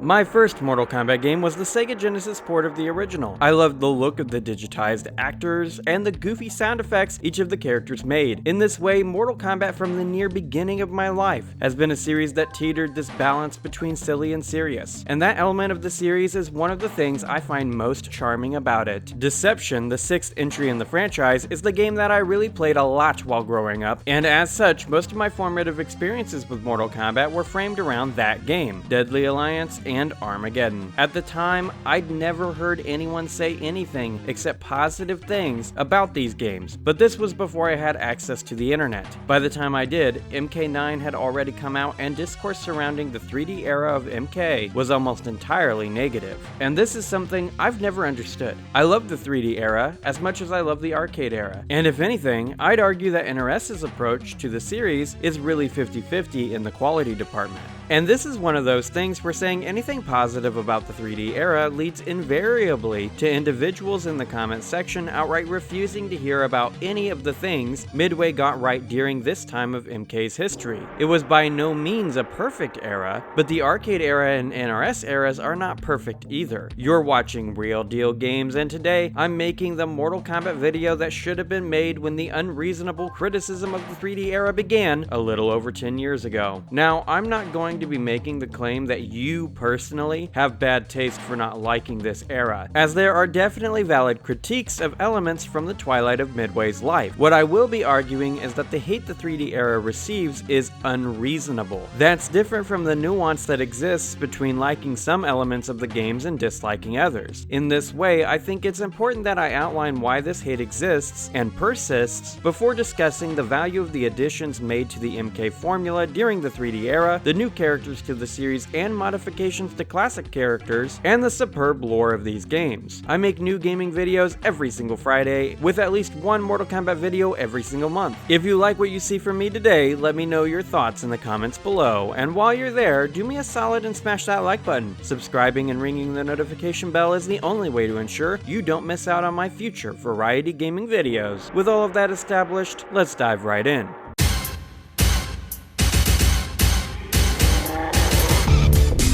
My first Mortal Kombat game was the Sega Genesis port of the original. I loved the look of the digitized actors and the goofy sound effects each of the characters made. In this way, Mortal Kombat from the near beginning of my life has been a series that teetered this balance between silly and serious. And that element of the series is one of the things I find most charming about it. Deception, the sixth entry in the franchise, is the game that I really played a lot while growing up, and as such, most of my formative experiences with Mortal Kombat were framed around that game, Deadly Alliance and Armageddon. At the time, I'd never heard anyone say anything except positive things about these games, but this was before I had access to the internet. By the time I did, MK9 had already come out and discourse surrounding the 3D era of MK was almost entirely negative. And this is something I've never understood. I love the 3D era as much as I love the arcade era. And if anything, I'd argue that NRS's approach to the series is really 50-50 in the quality department. And this is one of those things where saying anything positive about the 3D era leads invariably to individuals in the comments section outright refusing to hear about any of the things Midway got right during this time of MK's history. It was by no means a perfect era, but the arcade era and NRS eras are not perfect either. You're watching Rayl Deal Games, and today I'm making the Mortal Kombat video that should have been made when the unreasonable criticism of the 3D era began a little over 10 years ago. Now, I'm not going to be making the claim that you personally have bad taste for not liking this era, as there are definitely valid critiques of elements from the twilight of Midway's life. What I will be arguing is that the hate the 3D era receives is unreasonable. That's different from the nuance that exists between liking some elements of the games and disliking others. In this way, I think it's important that I outline why this hate exists and persists before discussing the value of the additions made to the MK formula during the 3D era, the new characters to the series and modifications to classic characters, and the superb lore of these games. I make new gaming videos every single Friday, with at least one Mortal Kombat video every single month. If you like what you see from me today, let me know your thoughts in the comments below, and while you're there, do me a solid and smash that like button. Subscribing and ringing the notification bell is the only way to ensure you don't miss out on my future variety gaming videos. With all of that established, let's dive right in.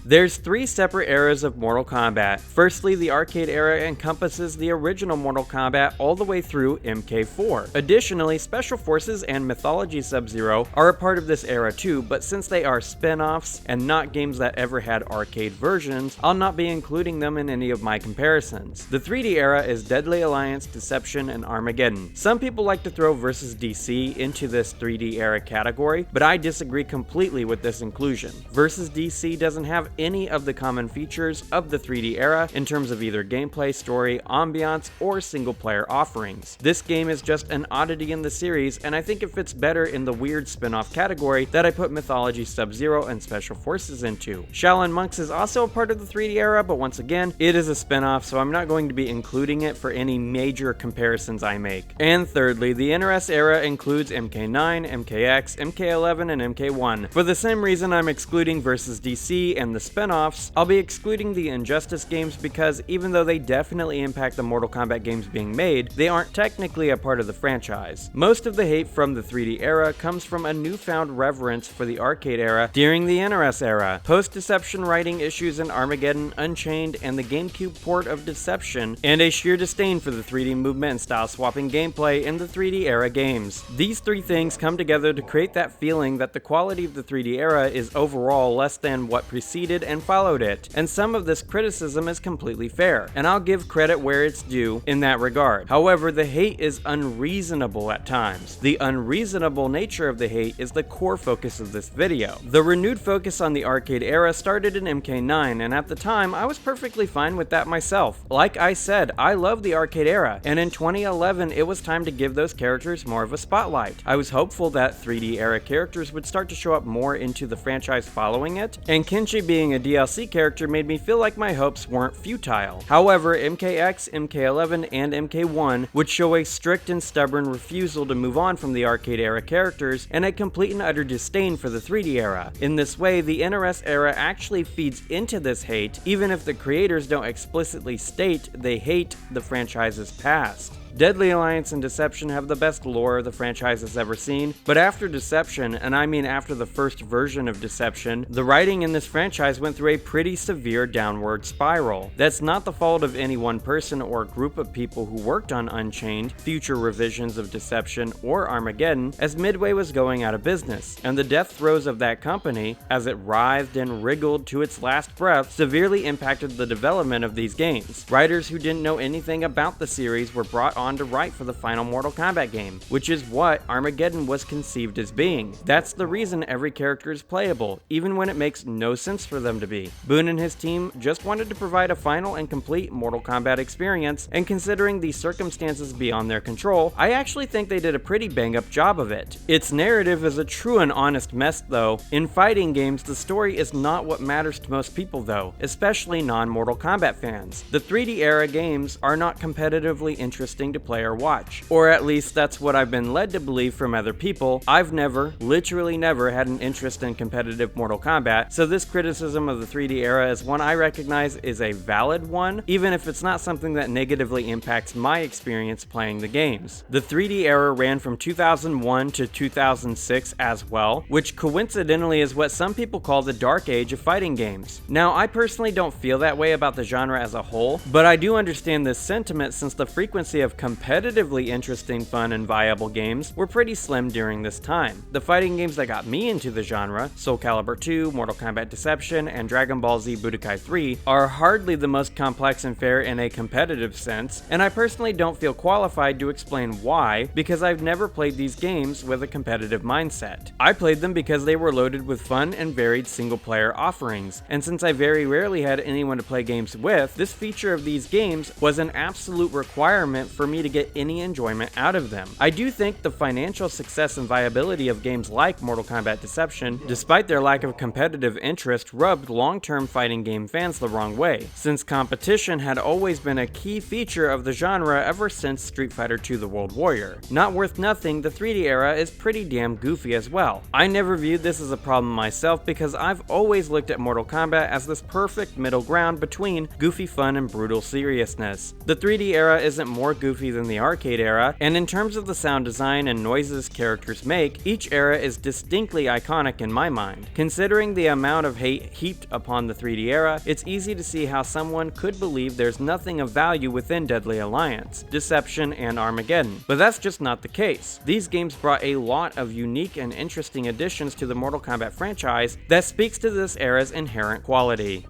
There's three separate eras of Mortal Kombat. Firstly, the arcade era encompasses the original Mortal Kombat all the way through MK4. Additionally, Special Forces and Mythology Sub-Zero are a part of this era too, but since they are spin-offs and not games that ever had arcade versions, I'll not be including them in any of my comparisons. The 3D era is Deadly Alliance, Deception, and Armageddon. Some people like to throw Versus DC into this 3D era category, but I disagree completely with this inclusion. Versus DC doesn't have any of the common features of the 3D era in terms of either gameplay, story, ambiance, or single-player offerings. This game is just an oddity in the series, and I think it fits better in the weird spin-off category that I put Mythology Sub-Zero and Special Forces into. Shaolin Monks is also a part of the 3D era, but once again, it is a spin-off, so I'm not going to be including it for any major comparisons I make. And thirdly, the NRS era includes MK9, MKX, MK11, and MK1. For the same reason I'm excluding Versus DC and the spin-offs, I'll be excluding the Injustice games because even though they definitely impact the Mortal Kombat games being made, they aren't technically a part of the franchise. Most of the hate from the 3D era comes from a newfound reverence for the arcade era during the NRS era, post-Deception writing issues in Armageddon, Unchained, and the GameCube port of Deception, and a sheer disdain for the 3D movement and style-swapping gameplay in the 3D era games. These three things come together to create that feeling that the quality of the 3D era is overall less than what preceded and followed it, and some of this criticism is completely fair, and I'll give credit where it's due in that regard. However, the hate is unreasonable at times. The unreasonable nature of the hate is the core focus of this video. The renewed focus on the arcade era started in MK9, and at the time, I was perfectly fine with that myself. Like I said, I love the arcade era, and in 2011, it was time to give those characters more of a spotlight. I was hopeful that 3D era characters would start to show up more into the franchise following it, and Kenshi being a DLC character made me feel like my hopes weren't futile. However, MKX, MK11, and MK1 would show a strict and stubborn refusal to move on from the arcade era characters and a complete and utter disdain for the 3D era. In this way, the NRS era actually feeds into this hate, even if the creators don't explicitly state they hate the franchise's past. Deadly Alliance and Deception have the best lore the franchise has ever seen, but after Deception, and I mean after the first version of Deception, the writing in this franchise went through a pretty severe downward spiral. That's not the fault of any one person or group of people who worked on Unchained, future revisions of Deception, or Armageddon, as Midway was going out of business, and the death throes of that company, as it writhed and wriggled to its last breath, severely impacted the development of these games. Writers who didn't know anything about the series were brought on to write for the final Mortal Kombat game, which is what Armageddon was conceived as being. That's the reason every character is playable, even when it makes no sense for them to be. Boone and his team just wanted to provide a final and complete Mortal Kombat experience, and considering the circumstances beyond their control, I actually think they did a pretty bang-up job of it. Its narrative is a true and honest mess though. In fighting games, the story is not what matters to most people though, especially non-Mortal Kombat fans. The 3D era games are not competitively interesting to play or watch, or at least that's what I've been led to believe from other people. I've never, literally never, had an interest in competitive Mortal Kombat, so this criticism of the 3D era is one I recognize is a valid one, even if it's not something that negatively impacts my experience playing the games. The 3D era ran from 2001 to 2006 as well, which coincidentally is what some people call the dark age of fighting games. Now, I personally don't feel that way about the genre as a whole, but I do understand this sentiment since the frequency of competitively interesting, fun, and viable games were pretty slim during this time. The fighting games that got me into the genre, Soul Calibur 2, Mortal Kombat Deception, and Dragon Ball Z Budokai 3, are hardly the most complex and fair in a competitive sense, and I personally don't feel qualified to explain why, because I've never played these games with a competitive mindset. I played them because they were loaded with fun and varied single-player offerings, and since I very rarely had anyone to play games with, this feature of these games was an absolute requirement for me to get any enjoyment out of them. I do think the financial success and viability of games like Mortal Kombat Deception, despite their lack of competitive interest, rubbed long-term fighting game fans the wrong way, since competition had always been a key feature of the genre ever since Street Fighter II: The World Warrior. Not worth nothing, the 3D era is pretty damn goofy as well. I never viewed this as a problem myself because I've always looked at Mortal Kombat as this perfect middle ground between goofy fun and brutal seriousness. The 3D era isn't more goofy than the arcade era, and in terms of the sound design and noises characters make, each era is distinctly iconic in my mind. Considering the amount of hate heaped upon the 3D era, it's easy to see how someone could believe there's nothing of value within Deadly Alliance, Deception, and Armageddon. But that's just not the case. These games brought a lot of unique and interesting additions to the Mortal Kombat franchise that speaks to this era's inherent quality.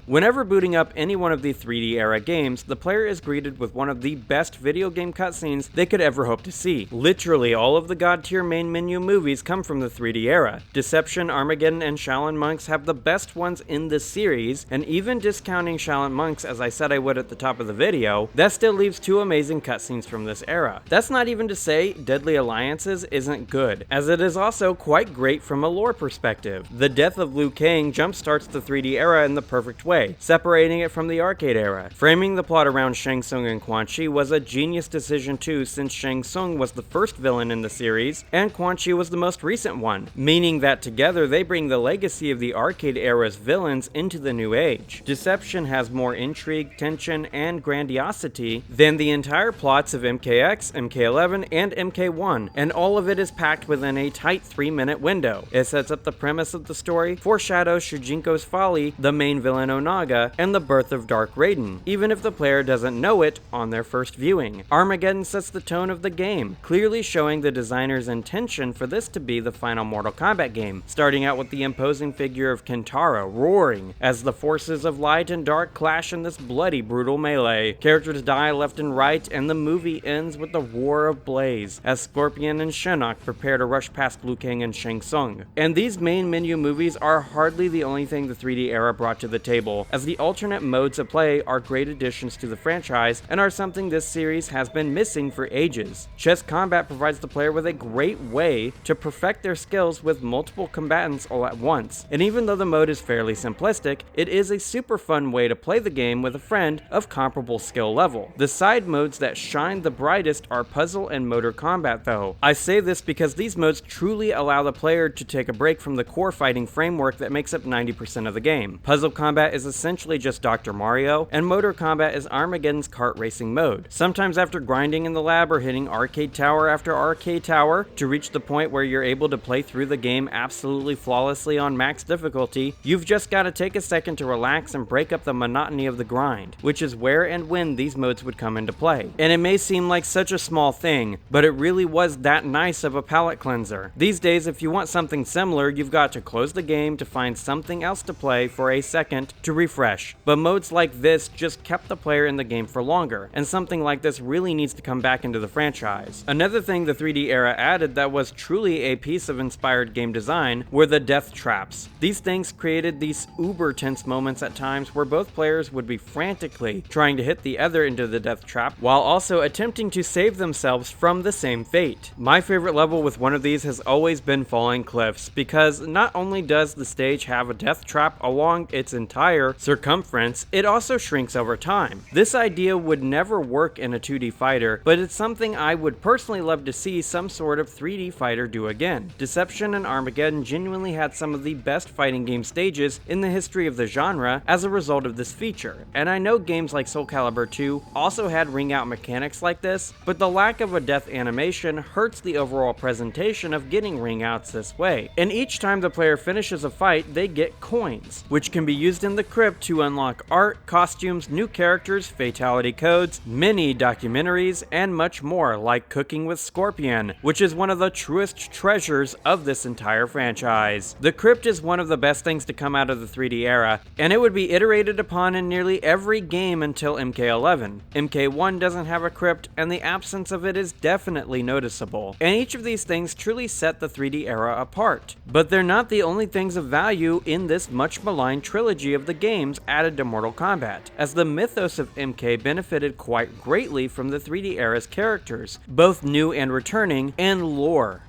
Whenever booting up any one of the 3D era games, the player is greeted with one of the best video game cutscenes they could ever hope to see. Literally all of the god tier main menu movies come from the 3D era. Deception, Armageddon, and Shaolin Monks have the best ones in the series, and even discounting Shaolin Monks as I said I would at the top of the video, that still leaves two amazing cutscenes from this era. That's not even to say Deadly Alliances isn't good, as it is also quite great from a lore perspective. The death of Liu Kang jumpstarts the 3D era in the perfect way, separating it from the arcade era. Framing the plot around Shang Tsung and Quan Chi was a genius decision too, since Shang Tsung was the first villain in the series, and Quan Chi was the most recent one, meaning that together they bring the legacy of the arcade era's villains into the new age. Deception has more intrigue, tension, and grandiosity than the entire plots of MKX, MK11, and MK1, and all of it is packed within a tight 3-minute window. It sets up the premise of the story, foreshadows Shujinko's folly, the main villain Onaga, and the birth of Dark Raiden, even if the player doesn't know it on their first viewing. Armageddon sets the tone of the game, clearly showing the designer's intention for this to be the final Mortal Kombat game, starting out with the imposing figure of Kentaro roaring as the forces of light and dark clash in this bloody, brutal melee. Characters die left and right, and the movie ends with the roar of Blaze as Scorpion and Shinnok prepare to rush past Liu Kang and Shang Tsung. And these main menu movies are hardly the only thing the 3D era brought to the table, as the alternate modes of play are great additions to the franchise and are something this series has been missing for ages. Chess combat provides the player with a great way to perfect their skills with multiple combatants all at once, and even though the mode is fairly simplistic, it is a super fun way to play the game with a friend of comparable skill level. The side modes that shine the brightest are puzzle and motor combat though. I say this because these modes truly allow the player to take a break from the core fighting framework that makes up 90% of the game. Puzzle combat is is essentially just Dr. Mario, and Motor Combat is Armageddon's kart racing mode. Sometimes after grinding in the lab or hitting arcade tower after arcade tower to reach the point where you're able to play through the game absolutely flawlessly on max difficulty, you've just got to take a second to relax and break up the monotony of the grind, which is where and when these modes would come into play. And it may seem like such a small thing, but it really was that nice of a palate cleanser. These days, if you want something similar, you've got to close the game to find something else to play for a second to refresh. But modes like this just kept the player in the game for longer, and something like this really needs to come back into the franchise. Another thing the 3D era added that was truly a piece of inspired game design were the death traps. These things created these uber tense moments at times where both players would be frantically trying to hit the other into the death trap while also attempting to save themselves from the same fate. My favorite level with one of these has always been Falling Cliffs, because not only does the stage have a death trap along its entire circumference, it also shrinks over time. This idea would never work in a 2D fighter, but it's something I would personally love to see some sort of 3D fighter do again. Deception and Armageddon genuinely had some of the best fighting game stages in the history of the genre as a result of this feature, and I know games like Soul Calibur 2 also had ring out mechanics like this, but the lack of a death animation hurts the overall presentation of getting ring outs this way. And each time the player finishes a fight, they get coins, which can be used in the crypt to unlock art, costumes, new characters, fatality codes, mini documentaries, and much more, like Cooking with Scorpion, which is one of the truest treasures of this entire franchise. The crypt is one of the best things to come out of the 3D era, and it would be iterated upon in nearly every game until MK11. MK1 doesn't have a crypt, and the absence of it is definitely noticeable. And each of these things truly set the 3D era apart. But they're not the only things of value in this much maligned trilogy of the games added to Mortal Kombat, as the mythos of MK benefited quite greatly from the 3D era's characters, both new and returning, and lore.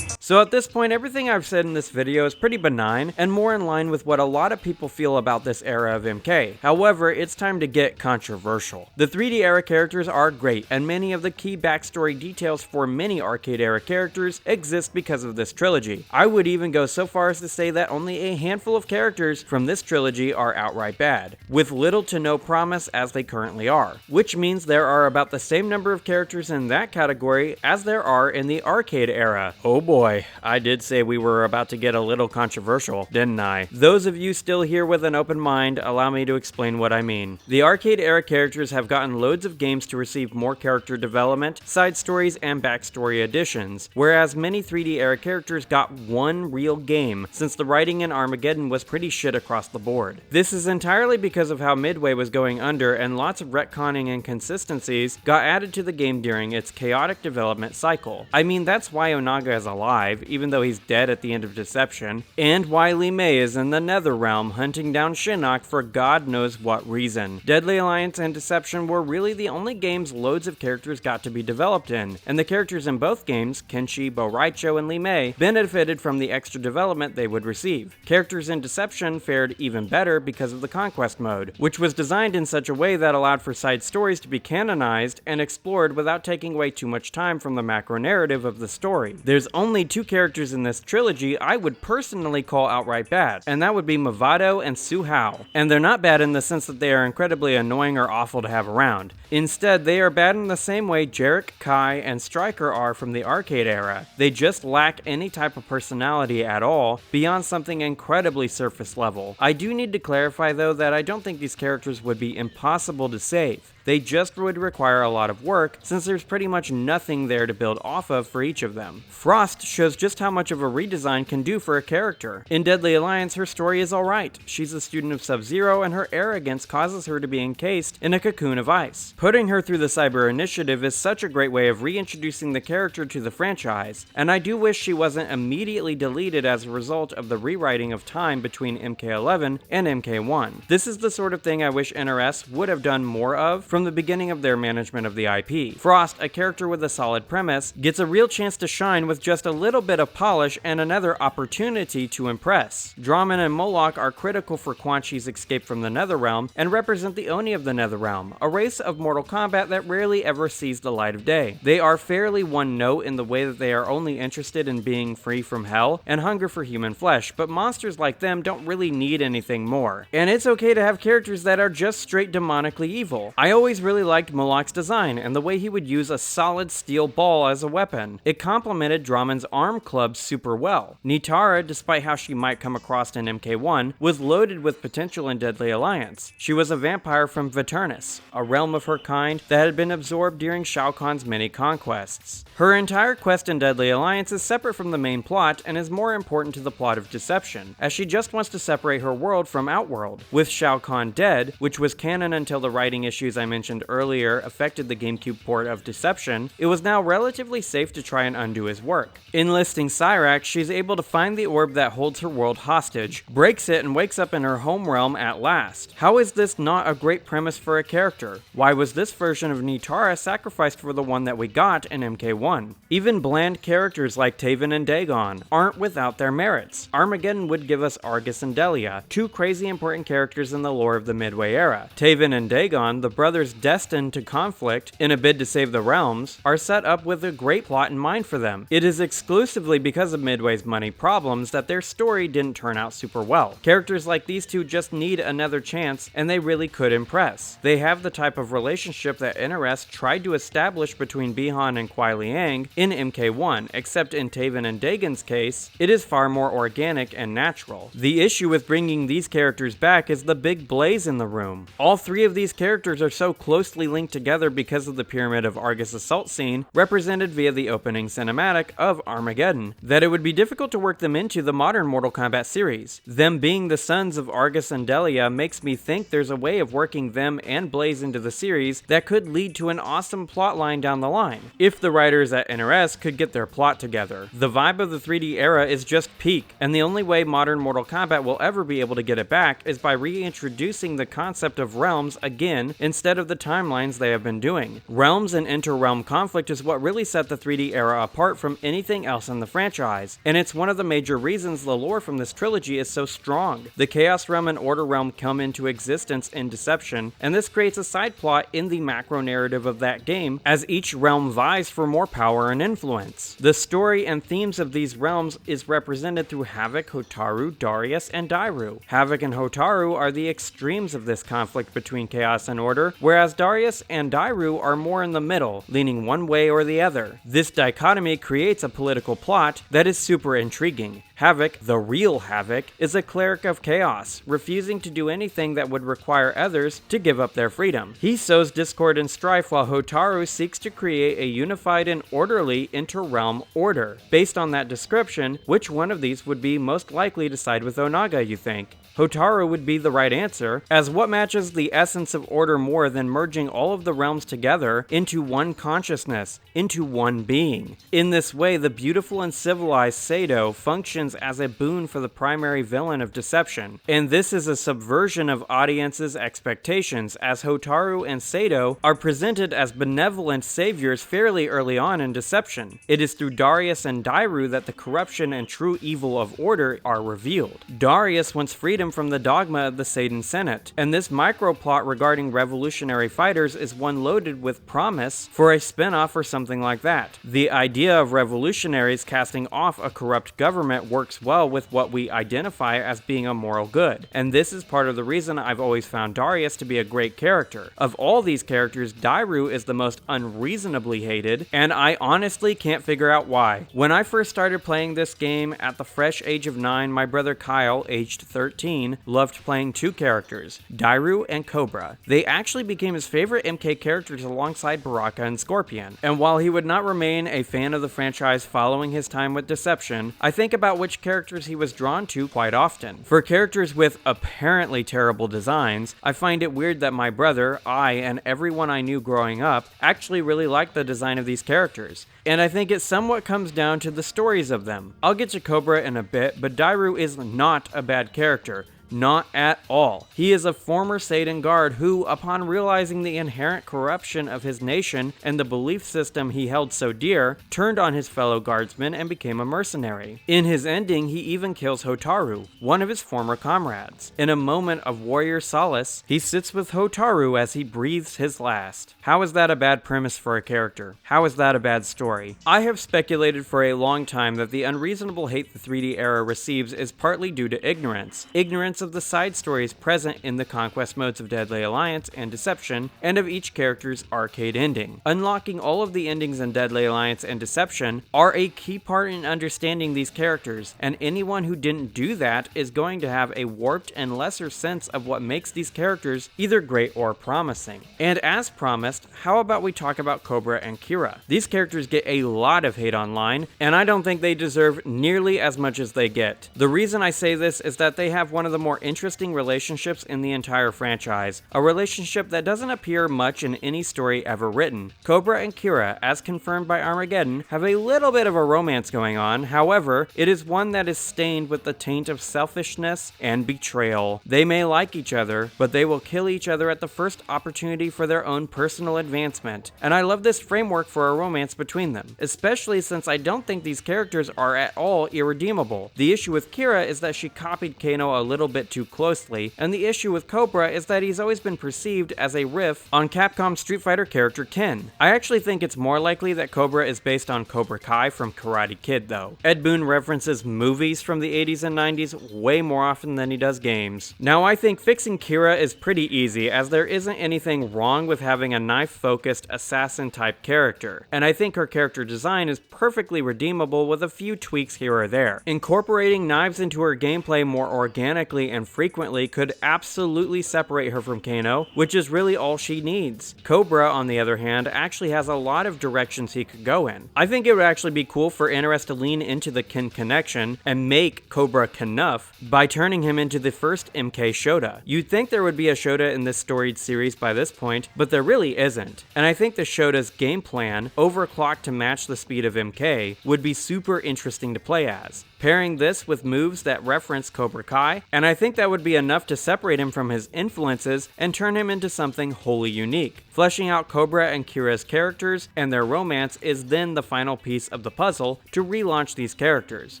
So at this point, everything I've said in this video is pretty benign and more in line with what a lot of people feel about this era of MK. However, it's time to get controversial. The 3D era characters are great, and many of the key backstory details for many arcade era characters exist because of this trilogy. I would even go so far as to say that only a handful of characters from this trilogy are outright bad, with little to no promise as they currently are, which means there are about the same number of characters in that category as there are in the arcade era. Oh boy. I did say we were about to get a little controversial, didn't I? Those of you still here with an open mind, allow me to explain what I mean. The arcade era characters have gotten loads of games to receive more character development, side stories, and backstory additions, whereas many 3D era characters got one real game, since the writing in Armageddon was pretty shit across the board. This is entirely because of how Midway was going under, and lots of retconning inconsistencies got added to the game during its chaotic development cycle. I mean, that's why Onaga is alive, even though he's dead at the end of Deception, and why Li Mei is in the Nether Realm hunting down Shinnok for God knows what reason. Deadly Alliance and Deception were really the only games loads of characters got to be developed in, and the characters in both games, Kenshi, Bo Raicho, and Li Mei, benefited from the extra development they would receive. Characters in Deception fared even better because of the Conquest mode, which was designed in such a way that allowed for side stories to be canonized and explored without taking away too much time from the macro narrative of the story. There's only two characters in this trilogy I would personally call outright bad, and that would be Mavado and Su Hao. And they're not bad in the sense that they are incredibly annoying or awful to have around. Instead, they are bad in the same way Jarek, Kai, and Stryker are from the arcade era. They just lack any type of personality at all, beyond something incredibly surface level. I do need to clarify though that I don't think these characters would be impossible to save. They just would require a lot of work, since there's pretty much nothing there to build off of for each of them. Frost shows just how much of a redesign can do for a character. In Deadly Alliance, her story is alright. She's a student of Sub-Zero, and her arrogance causes her to be encased in a cocoon of ice. Putting her through the Cyber Initiative is such a great way of reintroducing the character to the franchise, and I do wish she wasn't immediately deleted as a result of the rewriting of time between MK11 and MK1. This is the sort of thing I wish NRS would have done more of from from the beginning of their management of the IP. Frost, a character with a solid premise, gets a real chance to shine with just a little bit of polish and another opportunity to impress. Drammen and Moloch are critical for Quan Chi's escape from the Netherrealm and represent the Oni of the Netherrealm, a race of Mortal Kombat that rarely ever sees the light of day. They are fairly one-note in the way that they are only interested in being free from hell and hunger for human flesh, but monsters like them don't really need anything more. And it's okay to have characters that are just straight demonically evil. I always really liked Moloch's design and the way he would use a solid steel ball as a weapon. It complemented Drammen's arm club super well. Nitara, despite how she might come across in MK1, was loaded with potential in Deadly Alliance. She was a vampire from Viternus, a realm of her kind that had been absorbed during Shao Kahn's many conquests. Her entire quest in Deadly Alliance is separate from the main plot and is more important to the plot of Deception, as she just wants to separate her world from Outworld. With Shao Kahn dead, which was canon until the writing issues I mentioned earlier affected the GameCube port of Deception, it was now relatively safe to try and undo his work. Enlisting Cyrax, she's able to find the orb that holds her world hostage, breaks it, and wakes up in her home realm at last. How is this not a great premise for a character? Why was this version of Nitara sacrificed for the one that we got in MK1? Even bland characters like Taven and Dagon aren't without their merits. Armageddon would give us Argus and Delia, two crazy important characters in the lore of the Midway era. Taven and Dagon, the brothers destined to conflict in a bid to save the realms, are set up with a great plot in mind for them. It is exclusively because of Midway's money problems that their story didn't turn out super well. Characters like these two just need another chance, and they really could impress. They have the type of relationship that NRS tried to establish between Bi-Han and Kuai Liang in MK1, except in Taven and Dagon's case, it is far more organic and natural. The issue with bringing these characters back is the big blaze in the room. All three of these characters are so closely linked together because of the Pyramid of Argus assault scene, represented via the opening cinematic of Armageddon, that it would be difficult to work them into the modern Mortal Kombat series. Them being the sons of Argus and Delia makes me think there's a way of working them and Blaze into the series that could lead to an awesome plotline down the line, if the writers at NRS could get their plot together. The vibe of the 3D era is just peak, and the only way modern Mortal Kombat will ever be able to get it back is by reintroducing the concept of realms again instead of the timelines they have been doing. Realms and inter-realm conflict is what really set the 3D era apart from anything else in the franchise, and it's one of the major reasons the lore from this trilogy is so strong. The Chaos Realm and Order Realm come into existence in Deception, and this creates a side plot in the macro narrative of that game as each realm vies for more power and influence. The story and themes of these realms is represented through Havik, Hotaru, Darius, and Dairu. Havik and Hotaru are the extremes of this conflict between Chaos and Order, whereas Darius and Dairu are more in the middle, leaning one way or the other. This dichotomy creates a political plot that is super intriguing. Havik, the real Havik, is a cleric of chaos, refusing to do anything that would require others to give up their freedom. He sows discord and strife while Hotaru seeks to create a unified and orderly inter-realm order. Based on that description, which one of these would be most likely to side with Onaga, you think? Hotaru would be the right answer, as what matches the essence of order more than merging all of the realms together into one consciousness, into one being. In this way, the beautiful and civilized Sado functions as a boon for the primary villain of Deception, and this is a subversion of audiences' expectations, as Hotaru and Sado are presented as benevolent saviors fairly early on in Deception. It is through Darius and Dairu that the corruption and true evil of order are revealed. Darius wants freedom from the dogma of the Satan Senate, and this microplot regarding revolutionary fighters is one loaded with promise for a spin-off or something like that. The idea of revolutionaries casting off a corrupt government works well with what we identify as being a moral good, and this is part of the reason I've always found Darius to be a great character. Of all these characters, Dairu is the most unreasonably hated, and I honestly can't figure out why. When I first started playing this game at the fresh age of 9, my brother Kyle, aged 13, loved playing two characters, Dairu and Cobra. They actually became his favorite MK characters alongside Baraka and Scorpion, and while he would not remain a fan of the franchise following his time with Deception, I think about which characters he was drawn to quite often. For characters with apparently terrible designs, I find it weird that my brother, I, and everyone I knew growing up actually really liked the design of these characters, and I think it somewhat comes down to the stories of them. I'll get to Cobra in a bit, but Dairu is not a bad character. Not at all. He is a former Seidan guard who, upon realizing the inherent corruption of his nation and the belief system he held so dear, turned on his fellow guardsmen and became a mercenary. In his ending, he even kills Hotaru, one of his former comrades. In a moment of warrior solace, he sits with Hotaru as he breathes his last. How is that a bad premise for a character? How is that a bad story? I have speculated for a long time that the unreasonable hate the 3D era receives is partly due to ignorance. Ignorance of the side stories present in the conquest modes of Deadly Alliance and Deception, and of each character's arcade ending. Unlocking all of the endings in Deadly Alliance and Deception are a key part in understanding these characters, and anyone who didn't do that is going to have a warped and lesser sense of what makes these characters either great or promising. And as promised, how about we talk about Cobra and Kira? These characters get a lot of hate online, and I don't think they deserve nearly as much as they get. The reason I say this is that they have one of the more interesting relationships in the entire franchise, a relationship that doesn't appear much in any story ever written. Cobra and Kira, as confirmed by Armageddon, have a little bit of a romance going on. However, it is one that is stained with the taint of selfishness and betrayal. They may like each other, but they will kill each other at the first opportunity for their own personal advancement, and I love this framework for a romance between them, especially since I don't think these characters are at all irredeemable. The issue with Kira is that she copied Kano a little bit too closely, and the issue with Cobra is that he's always been perceived as a riff on Capcom's Street Fighter character Ken. I actually think it's more likely that Cobra is based on Cobra Kai from Karate Kid though. Ed Boon references movies from the 80s and 90s way more often than he does games. Now I think fixing Kira is pretty easy, as there isn't anything wrong with having a knife-focused assassin-type character, and I think her character design is perfectly redeemable with a few tweaks here or there. Incorporating knives into her gameplay more organically and frequently could absolutely separate her from Kano, which is really all she needs. Cobra, on the other hand, actually has a lot of directions he could go in. I think it would actually be cool for NRS to lean into the Ken connection and make Cobra Knuff by turning him into the first MK Shota. You'd think there would be a Shota in this storied series by this point, but there really isn't. And I think the Shota's game plan, overclocked to match the speed of MK, would be super interesting to play as. Pairing this with moves that reference Cobra Kai, and I think that would be enough to separate him from his influences and turn him into something wholly unique. Fleshing out Cobra and Kira's characters and their romance is then the final piece of the puzzle to relaunch these characters.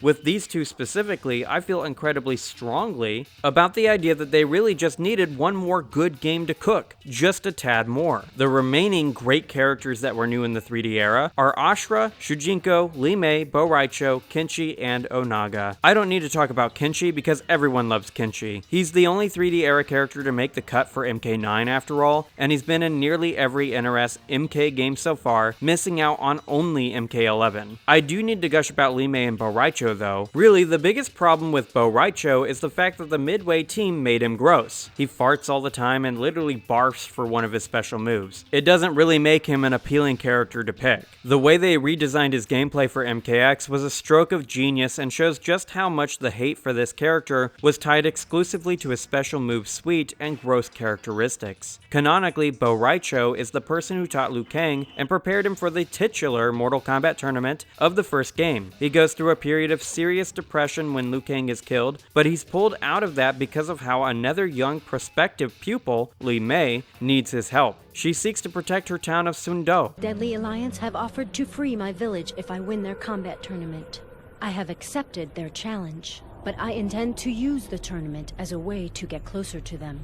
With these two specifically, I feel incredibly strongly about the idea that they really just needed one more good game to cook, just a tad more. The remaining great characters that were new in the 3D era are Ashura, Shujinko, Lee Mei, Bo Raicho, Kenshi, and Onaga. I don't need to talk about Kenshi because everyone loves Kenshi. He's the only 3D era character to make the cut for MK9 after all, and he's been in nearly every NRS MK game so far, missing out on only MK11. I do need to gush about Lee Mei and Bo Raicho though. Really, the biggest problem with Bo Raicho is the fact that the Midway team made him gross. He farts all the time and literally barfs for one of his special moves. It doesn't really make him an appealing character to pick. The way they redesigned his gameplay for MKX was a stroke of genius and shows just how much the hate for this character was tied exclusively to his special move suite and gross characteristics. Canonically, Bo Raicho is the person who taught Liu Kang and prepared him for the titular Mortal Kombat tournament of the first game. He goes through a period of serious depression when Liu Kang is killed, but he's pulled out of that because of how another young prospective pupil, Lee Mei, needs his help. She seeks to protect her town of Sundo. Deadly Alliance have offered to free my village if I win their combat tournament. I have accepted their challenge, but I intend to use the tournament as a way to get closer to them.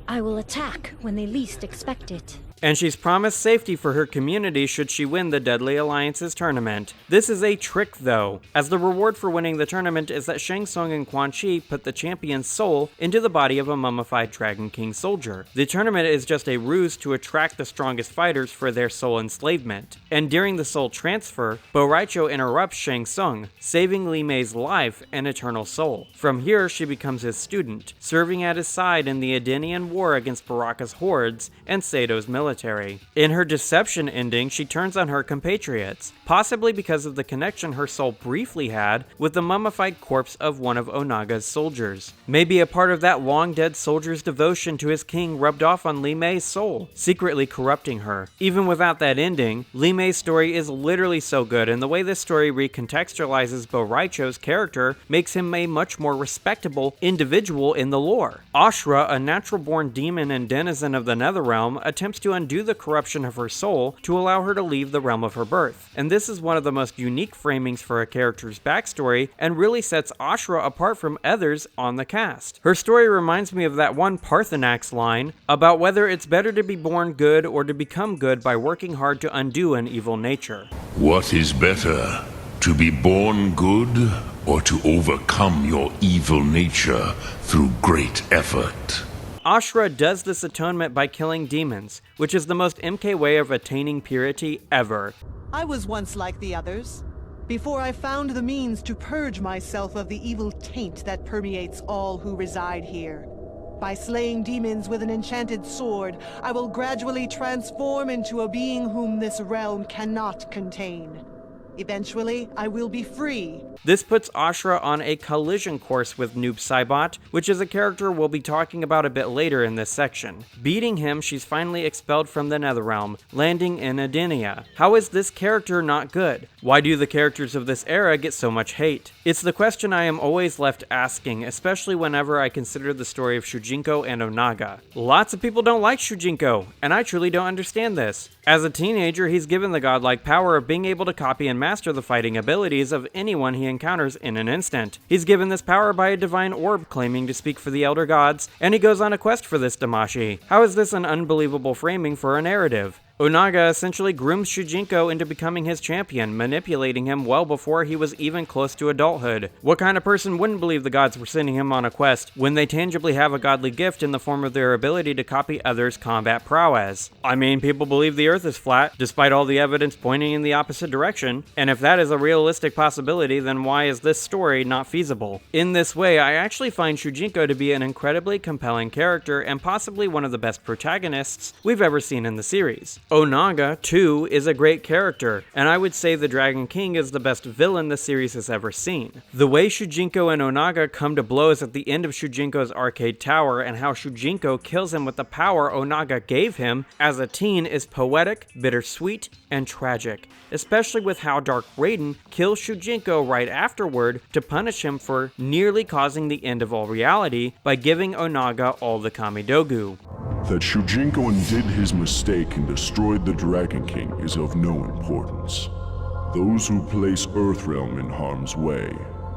I will attack when they least expect it. And she's promised safety for her community should she win the Deadly Alliance's tournament. This is a trick though, as the reward for winning the tournament is that Shang Tsung and Quan Chi put the champion's soul into the body of a mummified Dragon King soldier. The tournament is just a ruse to attract the strongest fighters for their soul enslavement. And during the soul transfer, Bo Raicho interrupts Shang Tsung, saving Lee Mei's life and eternal soul. From here, she becomes his student, serving at his side in the Edenian War against Baraka's hordes and Sato's military. military. In her Deception ending, she turns on her compatriots, possibly because of the connection her soul briefly had with the mummified corpse of one of Onaga's soldiers. Maybe a part of that long-dead soldier's devotion to his king rubbed off on Li Mei's soul, secretly corrupting her. Even without that ending, Li Mei's story is literally so good, and the way this story recontextualizes Bo Raicho's character makes him a much more respectable individual in the lore. Ashura, a natural-born demon and denizen of the Netherrealm, attempts to undo the corruption of her soul to allow her to leave the realm of her birth. And this is one of the most unique framings for a character's backstory, and really sets Ashura apart from others on the cast. Her story reminds me of that one Parthenax line about whether it's better to be born good or to become good by working hard to undo an evil nature. What is better, to be born good or to overcome your evil nature through great effort? Ashura does this atonement by killing demons, which is the most MK way of attaining purity ever. I was once like the others, before I found the means to purge myself of the evil taint that permeates all who reside here. By slaying demons with an enchanted sword, I will gradually transform into a being whom this realm cannot contain. Eventually, I will be free. This puts Ashura on a collision course with Noob Saibot, which is a character we'll be talking about a bit later in this section. Beating him, she's finally expelled from the Netherrealm, landing in Edenia. How is this character not good? Why do the characters of this era get so much hate? It's the question I am always left asking, especially whenever I consider the story of Shujinko and Onaga. Lots of people don't like Shujinko, and I truly don't understand this. As a teenager, he's given the godlike power of being able to copy and master the fighting abilities of anyone he encounters in an instant. He's given this power by a divine orb claiming to speak for the elder gods, and he goes on a quest for this Damashi. How is this an unbelievable framing for a narrative? Onaga essentially grooms Shujinko into becoming his champion, manipulating him well before he was even close to adulthood. What kind of person wouldn't believe the gods were sending him on a quest when they tangibly have a godly gift in the form of their ability to copy others' combat prowess? I mean, people believe the earth is flat, despite all the evidence pointing in the opposite direction, and if that is a realistic possibility, then why is this story not feasible? In this way, I actually find Shujinko to be an incredibly compelling character and possibly one of the best protagonists we've ever seen in the series. Onaga, too, is a great character, and I would say the Dragon King is the best villain the series has ever seen. The way Shujinko and Onaga come to blows at the end of Shujinko's arcade tower and how Shujinko kills him with the power Onaga gave him as a teen is poetic, bittersweet, and tragic, especially with how Dark Raiden kills Shujinko right afterward to punish him for nearly causing the end of all reality by giving Onaga all the Kamidogu. That Shujinko undid his mistake and destroyed the Dragon King is of no importance. Those who place Earthrealm in harm's way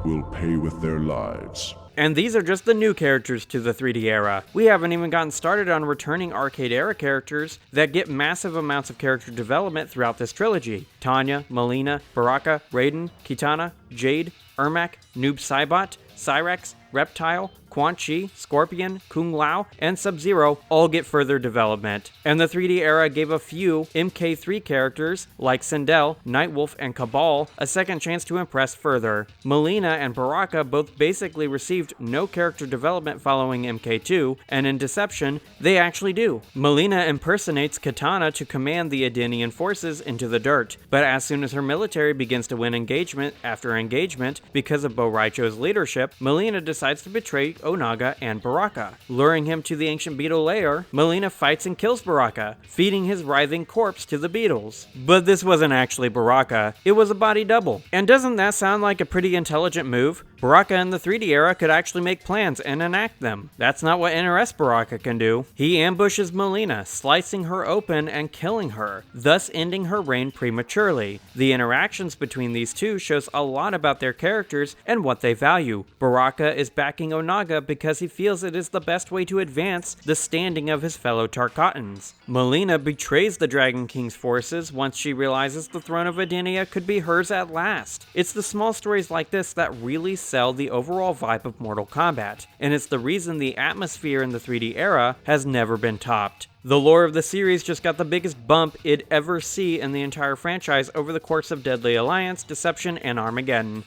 will pay with their lives. And these are just the new characters to the 3D era. We haven't even gotten started on returning arcade era characters that get massive amounts of character development throughout this trilogy. Tanya, Melina, Baraka, Raiden, Kitana, Jade, Ermac, Noob Saibot, Cyrex, Reptile, Quan Chi, Scorpion, Kung Lao, and Sub-Zero all get further development. And the 3D era gave a few MK3 characters, like Sindel, Nightwolf, and Cabal, a second chance to impress further. Melina and Baraka both basically received no character development following MK2, and in Deception, they actually do. Melina impersonates Kitana to command the Edenian forces into the dirt, but as soon as her military begins to win engagement after engagement because of Bo Raicho's leadership, Melina decides to betray Onaga and Baraka. Luring him to the ancient beetle lair, Melina fights and kills Baraka, feeding his writhing corpse to the beetles. But this wasn't actually Baraka, it was a body double. And doesn't that sound like a pretty intelligent move? Baraka in the 3D era could actually make plans and enact them. That's not what NRS Baraka can do. He ambushes Melina, slicing her open and killing her, thus ending her reign prematurely. The interactions between these two shows a lot about their characters and what they value. Baraka is backing Onaga because he feels it is the best way to advance the standing of his fellow Tarkatans. Melina betrays the Dragon King's forces once she realizes the throne of Edenia could be hers at last. It's the small stories like this that really sell the overall vibe of Mortal Kombat, and it's the reason the atmosphere in the 3D era has never been topped. The lore of the series just got the biggest bump it'd ever see in the entire franchise over the course of Deadly Alliance, Deception, and Armageddon.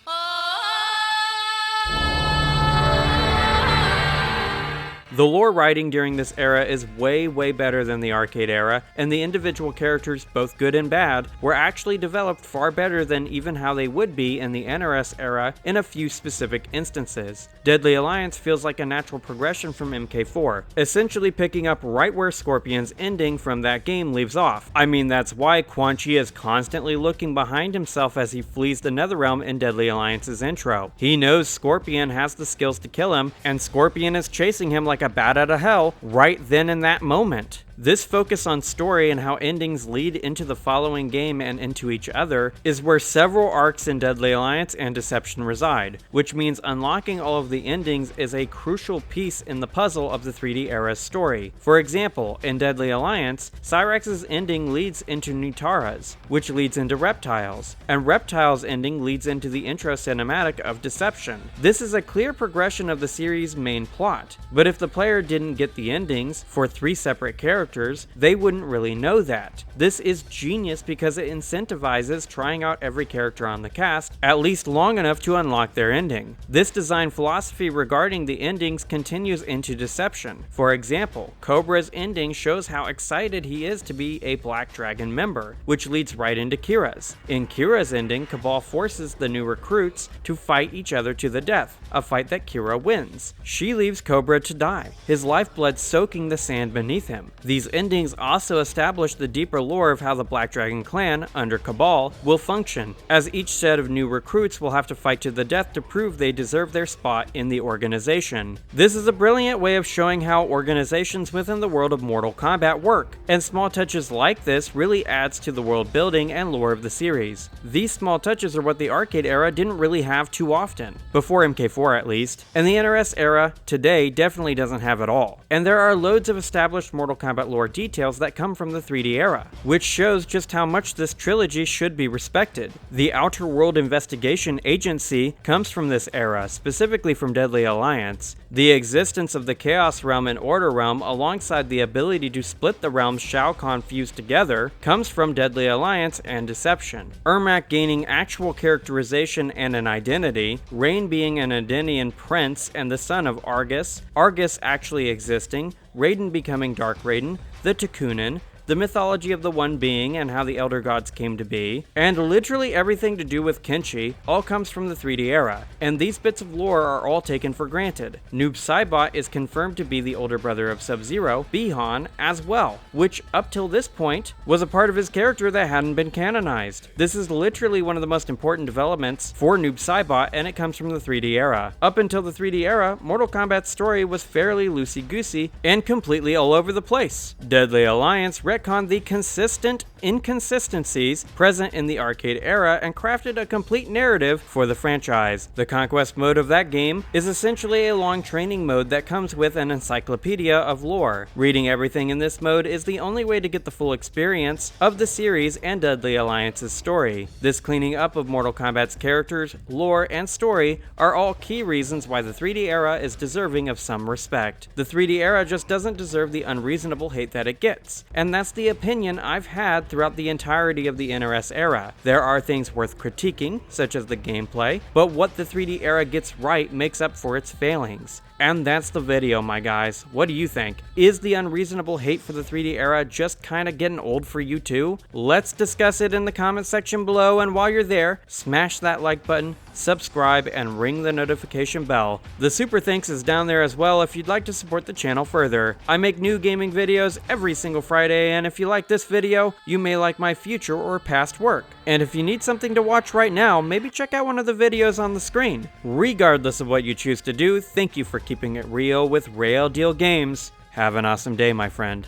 The lore writing during this era is way better than the arcade era, and the individual characters, both good and bad, were actually developed far better than even how they would be in the NRS era in a few specific instances. Deadly Alliance feels like a natural progression from MK4, essentially picking up right where Scorpion's ending from that game leaves off. I mean, that's why Quan Chi is constantly looking behind himself as he flees the Netherrealm in Deadly Alliance's intro. He knows Scorpion has the skills to kill him, and Scorpion is chasing him like a bat out of hell right then in that moment. This focus on story and how endings lead into the following game and into each other is where several arcs in Deadly Alliance and Deception reside, which means unlocking all of the endings is a crucial piece in the puzzle of the 3D era's story. For example, in Deadly Alliance, Cyrex's ending leads into Nutara's, which leads into Reptiles, and Reptiles' ending leads into the intro cinematic of Deception. This is a clear progression of the series' main plot, but if the player didn't get the endings for 3 separate characters, they wouldn't really know that. This is genius because it incentivizes trying out every character on the cast at least long enough to unlock their ending. This design philosophy regarding the endings continues into Deception. For example, Cobra's ending shows how excited he is to be a Black Dragon member, which leads right into Kira's. In Kira's ending, Cabal forces the new recruits to fight each other to the death, a fight that Kira wins. She leaves Cobra to die, his lifeblood soaking the sand beneath him. These endings also establish the deeper lore of how the Black Dragon clan, under Cabal, will function, as each set of new recruits will have to fight to the death to prove they deserve their spot in the organization. This is a brilliant way of showing how organizations within the world of Mortal Kombat work, and small touches like this really adds to the world building and lore of the series. These small touches are what the arcade era didn't really have too often, before MK4 at least, and the NRS era today definitely doesn't have it all. And there are loads of established Mortal Kombat lore details that come from the 3D era, which shows just how much this trilogy should be respected. The Outer World Investigation Agency comes from this era, specifically from Deadly Alliance. The existence of the Chaos Realm and Order Realm, alongside the ability to split the realms Shao Kahn fused together, comes from Deadly Alliance and Deception. Ermac gaining actual characterization and an identity, Rain being an Edenian prince and the son of Argus, Argus actually existing, Raiden becoming Dark Raiden, the Takunin, the mythology of the One Being and how the Elder Gods came to be, and literally everything to do with Kenshi all comes from the 3D era, and these bits of lore are all taken for granted. Noob Saibot is confirmed to be the older brother of Sub-Zero, Bi-Han, as well, which up till this point was a part of his character that hadn't been canonized. This is literally one of the most important developments for Noob Saibot, and it comes from the 3D era. Up until the 3D era, Mortal Kombat's story was fairly loosey-goosey and completely all over the place. Deadly Alliance retconned the consistent inconsistencies present in the arcade era and crafted a complete narrative for the franchise. The Conquest mode of that game is essentially a long training mode that comes with an encyclopedia of lore. Reading everything in this mode is the only way to get the full experience of the series and Deadly Alliance's story. This cleaning up of Mortal Kombat's characters, lore, and story are all key reasons why the 3D era is deserving of some respect. The 3D era just doesn't deserve the unreasonable hate that it gets, and that's the opinion I've had throughout the entirety of the NRS era. There are things worth critiquing, such as the gameplay, but what the 3D era gets right makes up for its failings. And that's the video, my guys. What do you think? Is the unreasonable hate for the 3D era just kinda getting old for you too? Let's discuss it in the comment section below, and while you're there, smash that like button, subscribe, and ring the notification bell. The super thanks is down there as well if you'd like to support the channel further. I make new gaming videos every single Friday, and if you like this video, you may like my future or past work. And if you need something to watch right now, maybe check out one of the videos on the screen. Regardless of what you choose to do, thank you for keeping it real with Rayl Deal Games. Have an awesome day, my friend.